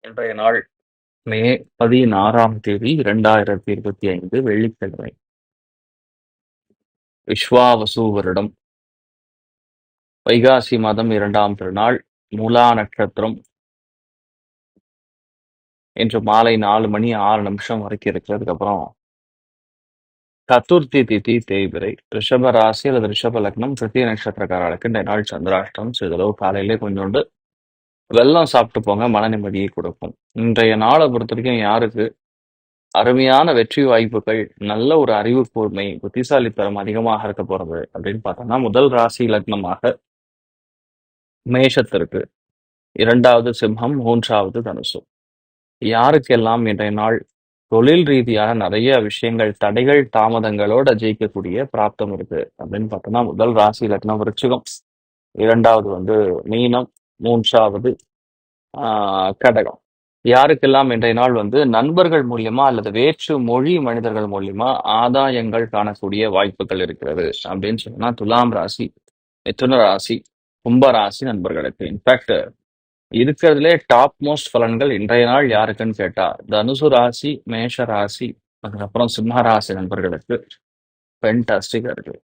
இன்றைய நாள் மே 16ஆம் தேதி 2025 வெள்ளிக்கிழமை. விஸ்வாவசு வருடம் வைகாசி மாதம் 2ஆம் திருநாள் மூலா நட்சத்திரம் இன்று மாலை 4 மணி 6 நிமிஷம் வரைக்கும் இருக்கு. அதுக்கப்புறம் சதுர்த்தி திதி தேய்பிறை. ரிஷப ராசி அல்லது ரிஷப லக்னம் திருத்திய நட்சத்திரக்காரர்களுக்கு இந்த நாள் சந்திராஷ்டம். சிறிதளவு காலையிலே கொஞ்சோண்டு வெல்லம் சாப்பிட்டு போங்க, மன நிம்மதியை கொடுக்கும். இன்றைய நாளை பொறுத்த வரைக்கும் யாருக்கு அருமையான வெற்றி வாய்ப்புகள், நல்ல ஒரு அறிவு கூர்மை, புத்திசாலித்தனம் அதிகமாக இருக்க போறது அப்படின்னு பார்த்தோம்னா, முதல் ராசி லக்னமாக மேஷத்திற்கு, 2வது சிம்மம், 3வது தனுசு. யாருக்கெல்லாம் இன்றைய நாள் தொழில் ரீதியாக நிறைய விஷயங்கள் தடைகள் தாமதங்களோட ஜெயிக்கக்கூடிய பிராப்தம் இருக்கு அப்படின்னு பார்த்தோம்னா, முதல் ராசி லக்னம் விருச்சிகம், 2வது மீனம், 3வது கடகம். யாருக்கெல்லாம் இன்றைய நாள் நண்பர்கள் மூலியமா அல்லது வேற்று மொழி மனிதர்கள் மூலியமா ஆதாயங்கள் காணக்கூடிய வாய்ப்புகள் இருக்கிறது அப்படின்னு சொன்னா துலாம் ராசி, மிதுன ராசி, கும்ப ராசி நண்பர்களுக்கு. இன்ஃபேக்ட் இருக்கிறதுலே டாப் மோஸ்ட் பலன்கள் இன்றைய நாள் யாருக்குன்னு கேட்டா தனுசு ராசி, மேஷ ராசி, அதுக்கப்புறம் சிம்ம ராசி நண்பர்களுக்கு ஃபென்டாஸ்டிக்கா இருக்கு.